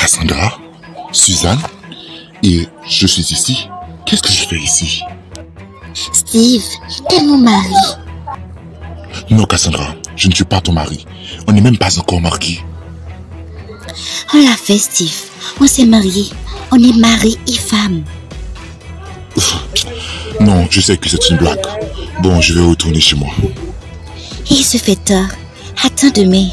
Cassandra, Suzanne, et je suis ici. Qu'est-ce que je fais ici? Steve, t'es mon mari. Non, Cassandra, je ne suis pas ton mari. On n'est même pas encore mariés. On l'a fait, Steve. On s'est mariés. On est mari et femme. Non, je sais que c'est une blague. Bon, je vais retourner chez moi. Et il se fait tard. Attends demain.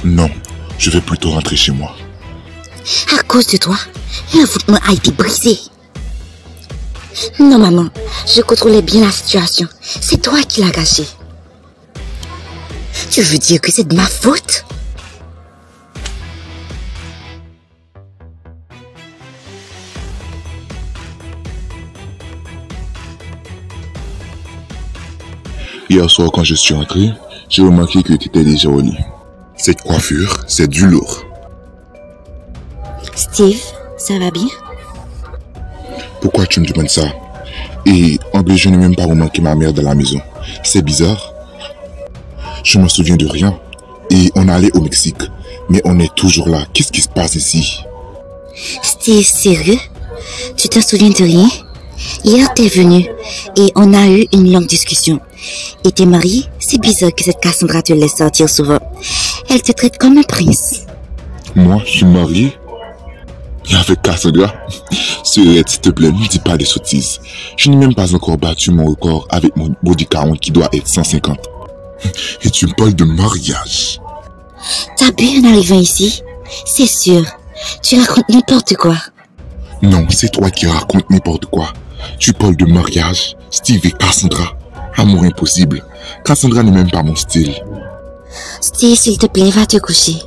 Non, je vais plutôt rentrer chez moi. À cause de toi, l'envoûtement a été brisé. Non, maman, je contrôlais bien la situation. C'est toi qui l'as gâché. Tu veux dire que c'est de ma faute? Hier soir, quand je suis rentré, j'ai remarqué que tu étais déjà au lit. Cette coiffure, c'est du lourd. Steve, ça va bien? Pourquoi tu me demandes ça? Et en plus, je n'ai même pas remarqué ma mère dans la maison. C'est bizarre. Je me souviens de rien. Et on allait au Mexique. Mais on est toujours là. Qu'est-ce qui se passe ici? Steve, sérieux? Tu t'en souviens de rien? Hier, t'es venu et on a eu une longue discussion. Et t'es marié? C'est bizarre que cette Cassandra te laisse sortir souvent. Elle te traite comme un prince. Moi, je suis marié? Et avec Cassandra? Sœurette, s'il te plaît, ne dis pas des sottises. Je n'ai même pas encore battu mon record avec mon body count qui doit être 150. Et tu me parles de mariage? T'as bu en arrivant ici? C'est sûr. Tu racontes n'importe quoi. Non, c'est toi qui racontes n'importe quoi. Tu parles de mariage, Steve et Cassandra. Amour impossible. Cassandra n'est même pas mon style. Steve, s'il te plaît, va te coucher.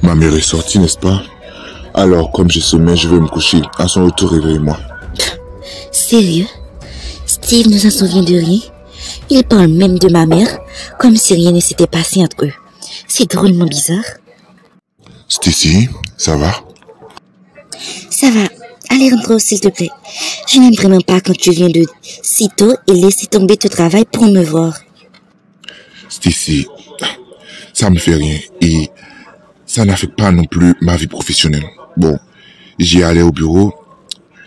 Ma mère est sortie, n'est-ce pas? Alors, comme j'ai sommeil, je vais me coucher. À son retour, réveille-moi. Sérieux? Steve ne s'en souvient de rien? Il parle même de ma mère, comme si rien ne s'était passé entre eux. C'est drôlement bizarre. Stacy, ça va? Ça va. Allez, rentre, s'il te plaît. Je n'aime vraiment pas quand tu viens de si tôt et laisser tomber ton travail pour me voir. Stacy, ça me fait rien et ça n'affecte pas non plus ma vie professionnelle. Bon, j'y allais au bureau,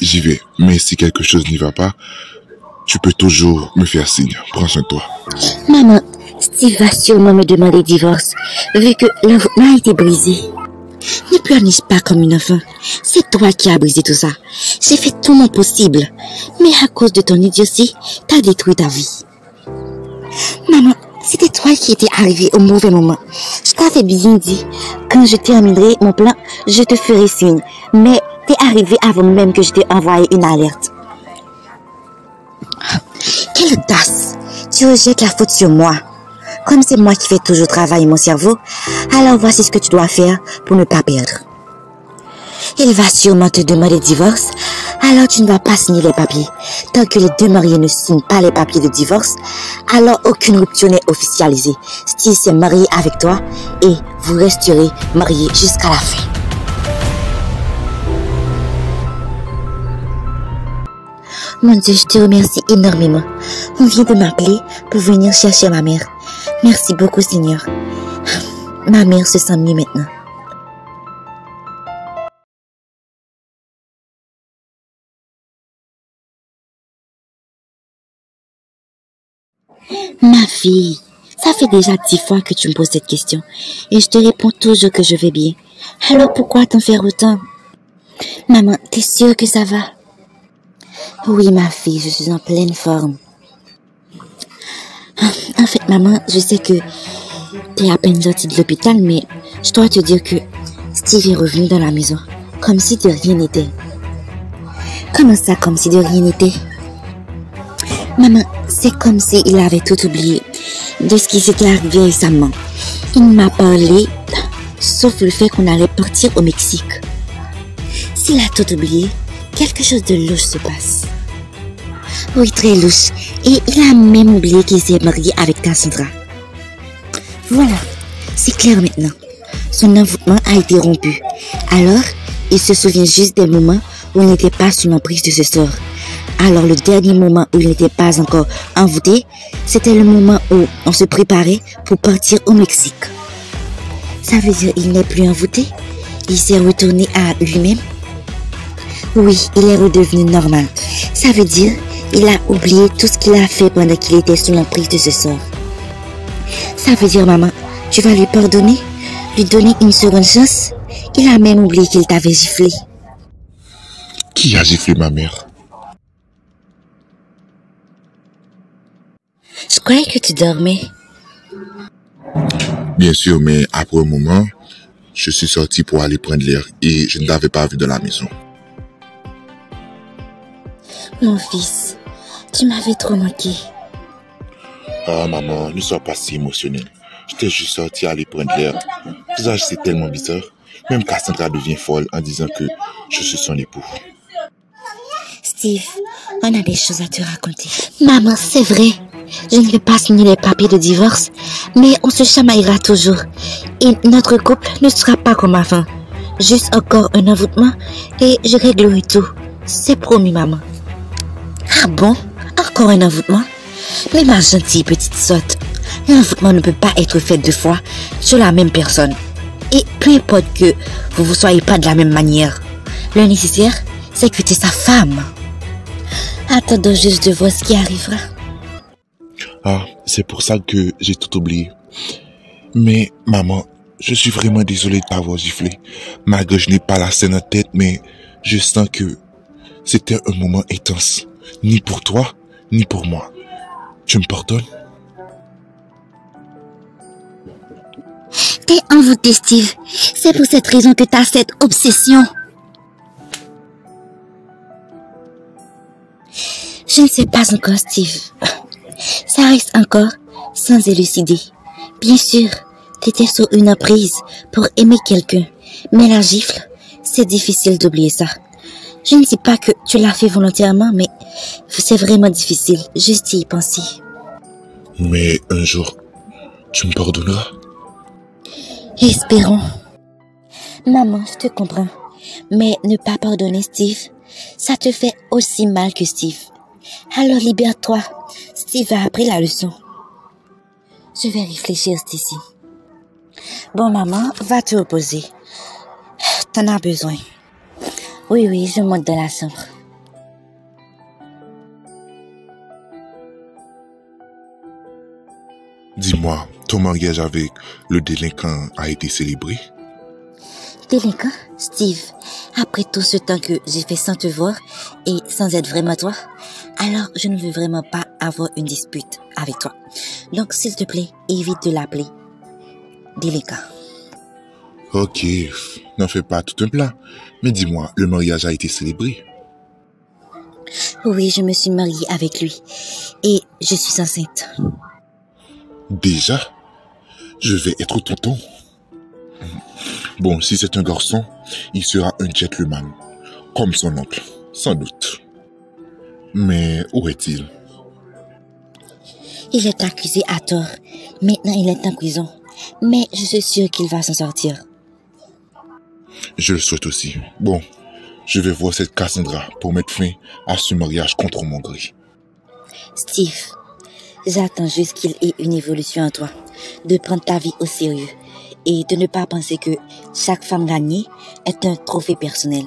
j'y vais. Mais si quelque chose n'y va pas, tu peux toujours me faire signe. Prends soin de toi. Maman, Steve va sûrement me demander divorce, vu que l'envoûtement a été brisé. Ne pleurniche pas comme une enfant. C'est toi qui as brisé tout ça. J'ai fait tout mon possible. Mais à cause de ton idiotie, t'as détruit ta vie. Maman, c'était toi qui étais arrivé au mauvais moment. Je t'avais bien dit, quand je terminerai mon plan, je te ferai signe. Mais t'es arrivé avant même que je t'ai envoyé une alerte. Quelle audace! Tu rejettes la faute sur moi. Comme c'est moi qui fais toujours travailler mon cerveau, alors voici ce que tu dois faire pour ne pas perdre. Il va sûrement te demander divorce, alors tu ne vas pas signer les papiers. Tant que les deux mariés ne signent pas les papiers de divorce, alors aucune rupture n'est officialisée. Steve s'est marié avec toi et vous resterez mariés jusqu'à la fin. Mon Dieu, je te remercie énormément. On vient de m'appeler pour venir chercher ma mère. Merci beaucoup, Seigneur. Ma mère se sent mieux maintenant. Ma fille, ça fait déjà 10 fois que tu me poses cette question et je te réponds toujours que je vais bien. Alors pourquoi t'en faire autant? Maman, t'es sûre que ça va? Oui, ma fille, je suis en pleine forme. En fait, maman, je sais que t'es à peine sortie de l'hôpital, mais je dois te dire que Steve est revenu dans la maison, comme si de rien n'était. Comment ça, comme si de rien n'était? Maman, c'est comme s'il avait tout oublié de ce qui s'était arrivé récemment. Il m'a parlé, sauf le fait qu'on allait partir au Mexique. S'il a tout oublié, quelque chose de louche se passe. Oui, très louche. Et il a même oublié qu'il s'est marié avec Cassandra. Voilà, c'est clair maintenant. Son envoûtement a été rompu. Alors, il se souvient juste des moments où il n'était pas sous l'emprise de ce sort. Alors, le dernier moment où il n'était pas encore envoûté, c'était le moment où on se préparait pour partir au Mexique. Ça veut dire qu'il n'est plus envoûté? il s'est retourné à lui-même? Oui, il est redevenu normal. Ça veut dire il a oublié tout ce qu'il a fait pendant qu'il était sous l'emprise de ce sort. Ça veut dire, maman, tu vas lui pardonner? Lui donner une seconde chance? Il a même oublié qu'il t'avait giflé. Qui a giflé ma mère? Je croyais que tu dormais. Bien sûr, mais après un moment, je suis sorti pour aller prendre l'air et je ne t'avais pas vu de la maison. Mon fils, tu m'avais trop manqué. Ah maman, ne sois pas si émotionnelle. J'étais juste sorti aller prendre l'air. Tout ça, c'est tellement bizarre. Même Cassandra devient folle en disant que je suis son époux. Steve, on a des choses à te raconter. Maman, c'est vrai. Je ne vais pas signer les papiers de divorce, mais on se chamaillera toujours. Et notre couple ne sera pas comme avant. Juste encore un envoûtement et je réglerai tout. C'est promis, maman. Ah bon? Encore un envoûtement? Mais ma gentille petite sotte, l'envoûtement ne peut pas être fait deux fois sur la même personne. Et peu importe que vous soyez pas de la même manière, le nécessaire, c'est que tu es sa femme. Attendons juste de voir ce qui arrivera. Ah, c'est pour ça que j'ai tout oublié. Mais maman, je suis vraiment désolé de t'avoir giflé. Malgré que je n'ai pas la scène en tête, mais je sens que c'était un moment intense. Ni pour toi, ni pour moi. Tu me pardonnes? T'es envoûté, Steve. C'est pour cette raison que t'as cette obsession. Je ne sais pas encore, Steve. Ça reste encore sans élucider. Bien sûr, t'étais sur une emprise pour aimer quelqu'un. Mais la gifle, c'est difficile d'oublier ça. Je ne dis pas que tu l'as fait volontairement, mais c'est vraiment difficile juste d'y penser. Mais un jour, tu me pardonneras? Espérons. Maman, je te comprends. Mais ne pas pardonner Steve, ça te fait aussi mal que Steve. Alors libère-toi. Steve a appris la leçon. Je vais réfléchir, Stacy. Bon, maman, va te reposer. T'en as besoin. Oui, je monte dans la chambre. Dis-moi, ton mariage avec le délinquant a été célébré? Délinquant, Steve, après tout ce temps que j'ai fait sans te voir et sans être vraiment toi, alors je ne veux vraiment pas avoir une dispute avec toi. Donc, s'il te plaît, évite de l'appeler délinquant. Ok, n'en fais pas tout un plat. Mais dis-moi, le mariage a été célébré? Oui, je me suis mariée avec lui et je suis enceinte. Déjà? Je vais être tonton. Bon, si c'est un garçon, il sera un gentleman, comme son oncle, sans doute. Mais où est-il? Il est accusé à tort. Maintenant, il est en prison. Mais je suis sûre qu'il va s'en sortir. Je le souhaite aussi. Bon, je vais voir cette Cassandra pour mettre fin à ce mariage contre mon gré. Steve, j'attends juste qu'il ait une évolution en toi, de prendre ta vie au sérieux et de ne pas penser que chaque femme gagnée est un trophée personnel.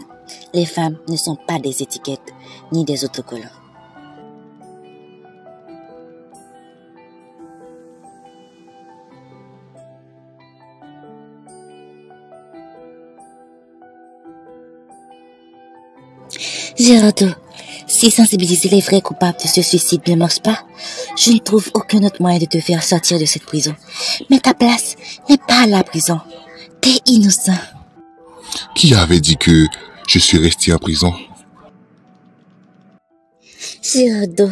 Les femmes ne sont pas des étiquettes ni des autocollants. Gerardo, si sensibiliser les vrais coupables de ce suicide ne marche pas, je ne trouve aucun autre moyen de te faire sortir de cette prison. Mais ta place n'est pas à la prison. T'es innocent. Qui avait dit que je suis resté en prison? Gerardo.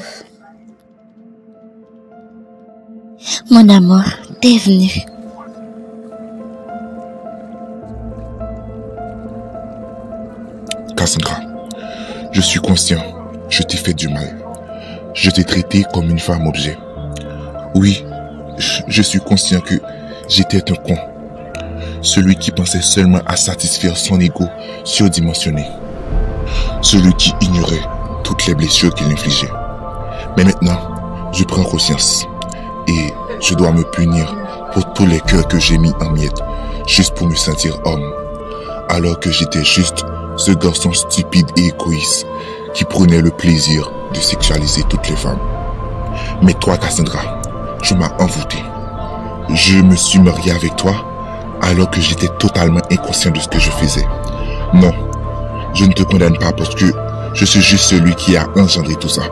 Mon amour, t'es venu. Cassandra, je suis conscient, je t'ai fait du mal. Je t'ai traité comme une femme objet. Oui, je suis conscient que j'étais un con. Celui qui pensait seulement à satisfaire son ego surdimensionné. Celui qui ignorait toutes les blessures qu'il infligeait. Mais maintenant, je prends conscience. Et je dois me punir pour tous les cœurs que j'ai mis en miettes, juste pour me sentir homme. alors que j'étais juste ce garçon stupide et égoïste qui prenait le plaisir de sexualiser toutes les femmes. Mais toi, Cassandra, tu m'as envoûté. Je me suis marié avec toi alors que j'étais totalement inconscient de ce que je faisais. Non, je ne te condamne pas parce que je suis juste celui qui a engendré tout ça.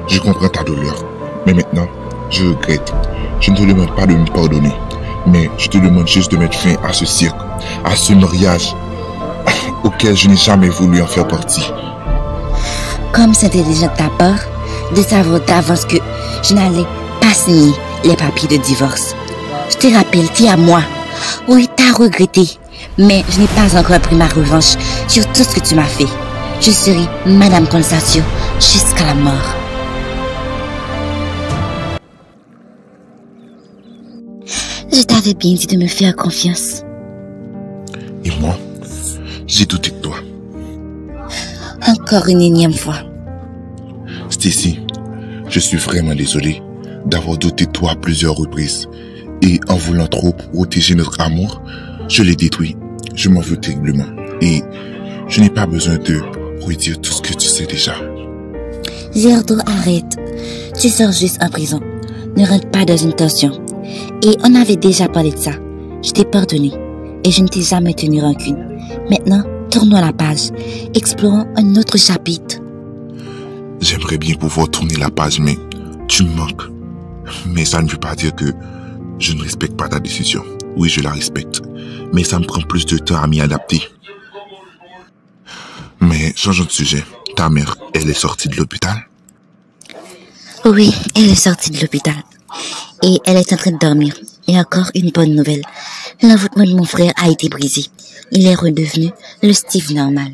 Je comprends ta douleur, mais maintenant, je regrette. Je ne te demande pas de me pardonner, mais je te demande juste de mettre fin à ce cirque, à ce mariage auquel je n'ai jamais voulu en faire partie. Comme c'est intelligent de ta part de savoir d'avance que je n'allais pas signer les papiers de divorce. Je te rappelle, tu es à moi. Oui, t'as regretté, mais je n'ai pas encore pris ma revanche sur tout ce que tu m'as fait. Je serai Madame Constancio jusqu'à la mort. Je t'avais bien dit de me faire confiance. Et moi, j'ai douté de toi. Encore une énième fois. Stacy, je suis vraiment désolé d'avoir douté de toi à plusieurs reprises. Et en voulant trop protéger notre amour, je l'ai détruit. Je m'en veux terriblement. Et je n'ai pas besoin de redire tout ce que tu sais déjà. Gerardo, arrête. Tu sors juste en prison. Ne rentre pas dans une tension. Et on avait déjà parlé de ça. Je t'ai pardonné. Et je ne t'ai jamais tenu rancune. Maintenant, tournons la page. Explorons un autre chapitre. J'aimerais bien pouvoir tourner la page, mais tu me manques. Mais ça ne veut pas dire que je ne respecte pas ta décision. Oui, je la respecte. Mais ça me prend plus de temps à m'y adapter. Mais changeons de sujet. Ta mère, elle est sortie de l'hôpital? Oui, elle est sortie de l'hôpital. Et elle est en train de dormir. Et encore une bonne nouvelle. L'envoûtement de mon frère a été brisé. Il est redevenu le Steve normal.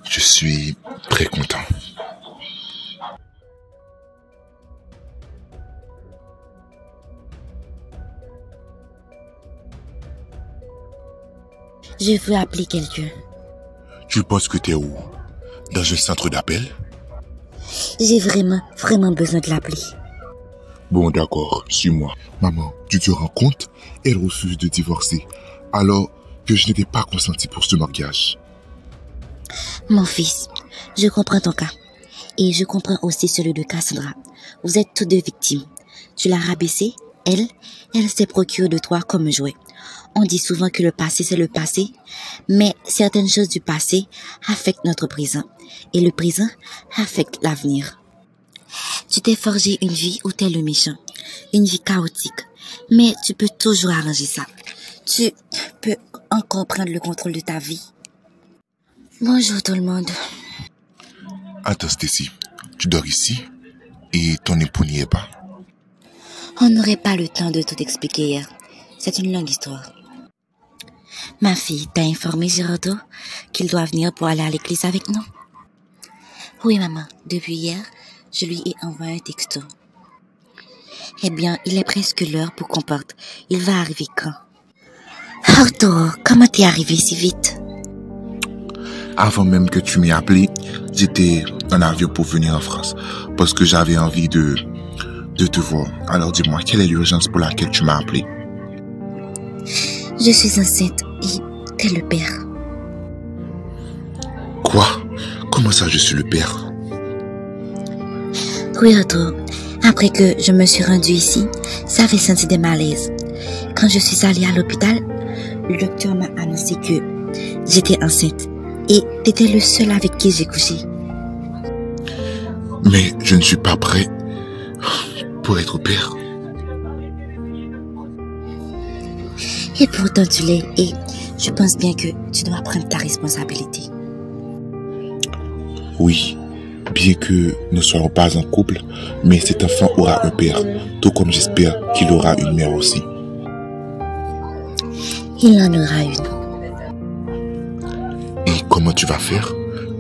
Je suis très content. Je veux appeler quelqu'un. Tu penses que t'es où? Dans un centre d'appel? J'ai vraiment besoin de l'appeler. Bon, d'accord, suis-moi. Maman, tu te rends compte? Elle refuse de divorcer, alors que je n'étais pas consenti pour ce mariage. Mon fils, je comprends ton cas. Et je comprends aussi celui de Cassandra. Vous êtes tous deux victimes. Tu l'as rabaissée, elle s'est procurée de toi comme un jouet. On dit souvent que le passé, c'est le passé, mais certaines choses du passé affectent notre présent. Et le présent affecte l'avenir. Tu t'es forgé une vie où t'es le méchant, une vie chaotique, mais tu peux toujours arranger ça. Tu peux encore prendre le contrôle de ta vie. Bonjour tout le monde. Attends, Stacy, tu dors ici et ton époux n'y est pas? On n'aurait pas le temps de tout expliquer hier. C'est une longue histoire. Ma fille t'a informé, Gerardo, qu'il doit venir pour aller à l'église avec nous? Oui, maman. Depuis hier, je lui ai envoyé un texto. Eh bien, il est presque l'heure pour qu'on parte. Il va arriver quand? Arthur, comment t'es arrivé si vite? Avant même que tu m'aies appelé, j'étais en avion pour venir en France parce que j'avais envie de te voir. Alors dis-moi, quelle est l'urgence pour laquelle tu m'as appelé? Je suis enceinte et t'es le père. Quoi? Comment ça, je suis le père? Oui, Arthur. Après que je me suis rendue ici, ça avait senti des malaises. Quand je suis allée à l'hôpital, le docteur m'a annoncé que j'étais enceinte et t'étais le seul avec qui j'ai couché. Mais je ne suis pas prêt pour être père. Et pourtant tu l'es et je pense bien que tu dois prendre ta responsabilité. Oui, bien que nous ne soyons pas en couple, mais cet enfant aura un père, tout comme j'espère qu'il aura une mère aussi. Il en aura une. Et comment tu vas faire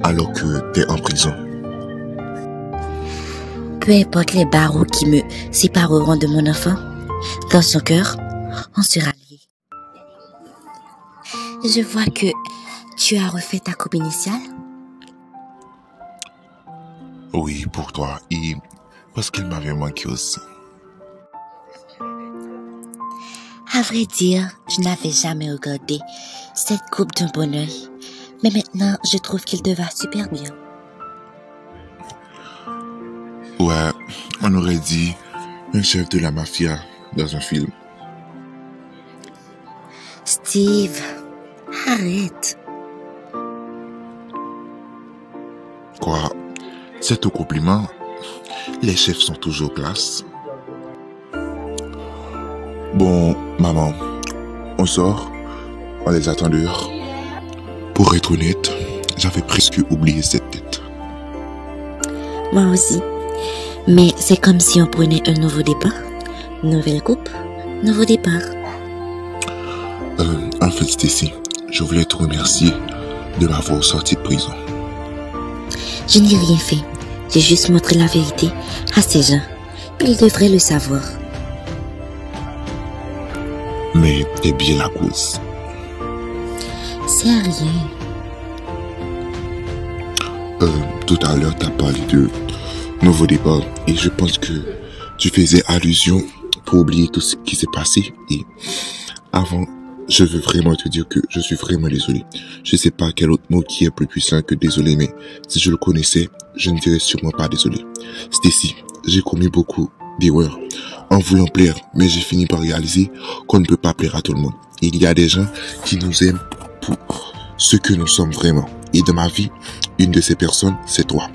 alors que tu es en prison? Peu importe les barreaux qui me sépareront de mon enfant, dans son cœur, on sera liés. Je vois que tu as refait ta coupe initiale. Oui, pour toi, et parce qu'il m'avait manqué aussi. À vrai dire, je n'avais jamais regardé cette coupe d'un bon œil. Mais maintenant, je trouve qu'il te va super bien. Ouais, on aurait dit un chef de la mafia dans un film. Steve, arrête. Quoi? C'est au compliment? Les chefs sont toujours classe. Bon, maman, on sort, on les attend dehors. Pour être honnête, j'avais presque oublié cette tête. Moi aussi. Mais c'est comme si on prenait un nouveau départ. Nouvelle coupe, nouveau départ. En fait, Stacy, je voulais te remercier de m'avoir sorti de prison. Je n'ai rien fait. J'ai juste montré la vérité à ces gens. Ils devraient le savoir. Mais t'es bien la cause. C'est rien. Tout à l'heure, t'as parlé de nouveau départ et je pense que tu faisais allusion pour oublier tout ce qui s'est passé. Et avant, je veux vraiment te dire que je suis vraiment désolé. Je sais pas quel autre mot qui est plus puissant que désolé, mais si je le connaissais, je ne dirais sûrement pas désolé. Stacy, j'ai commis beaucoup d'erreurs en voulant plaire, mais j'ai fini par réaliser qu'on ne peut pas plaire à tout le monde. Il y a des gens qui nous aiment pour ce que nous sommes vraiment. Et dans ma vie, une de ces personnes, c'est toi.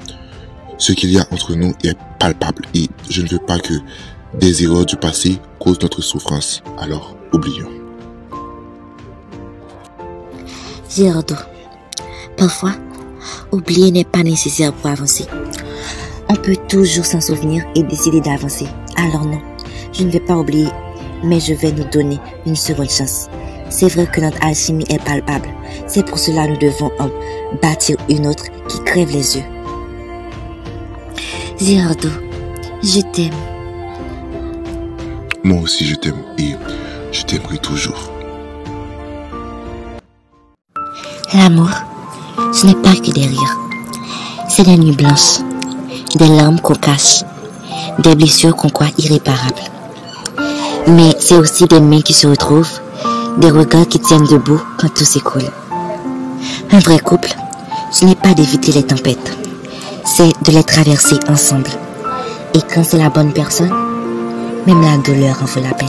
Ce qu'il y a entre nous est palpable et je ne veux pas que des erreurs du passé causent notre souffrance. Alors, oublions. Gerardo, parfois, oublier n'est pas nécessaire pour avancer. On peut toujours s'en souvenir et décider d'avancer. Alors non, je ne vais pas oublier, mais je vais nous donner une seconde chance. C'est vrai que notre alchimie est palpable. C'est pour cela que nous devons en bâtir une autre qui crève les yeux. Gerardo, je t'aime. Moi aussi je t'aime et je t'aimerai toujours. L'amour, ce n'est pas que des rires. C'est des nuits blanches, des larmes qu'on cache, des blessures qu'on croit irréparables. Mais c'est aussi des mains qui se retrouvent, des regards qui tiennent debout quand tout s'écoule. Un vrai couple, ce n'est pas d'éviter les tempêtes, c'est de les traverser ensemble. Et quand c'est la bonne personne, même la douleur en vaut la peine.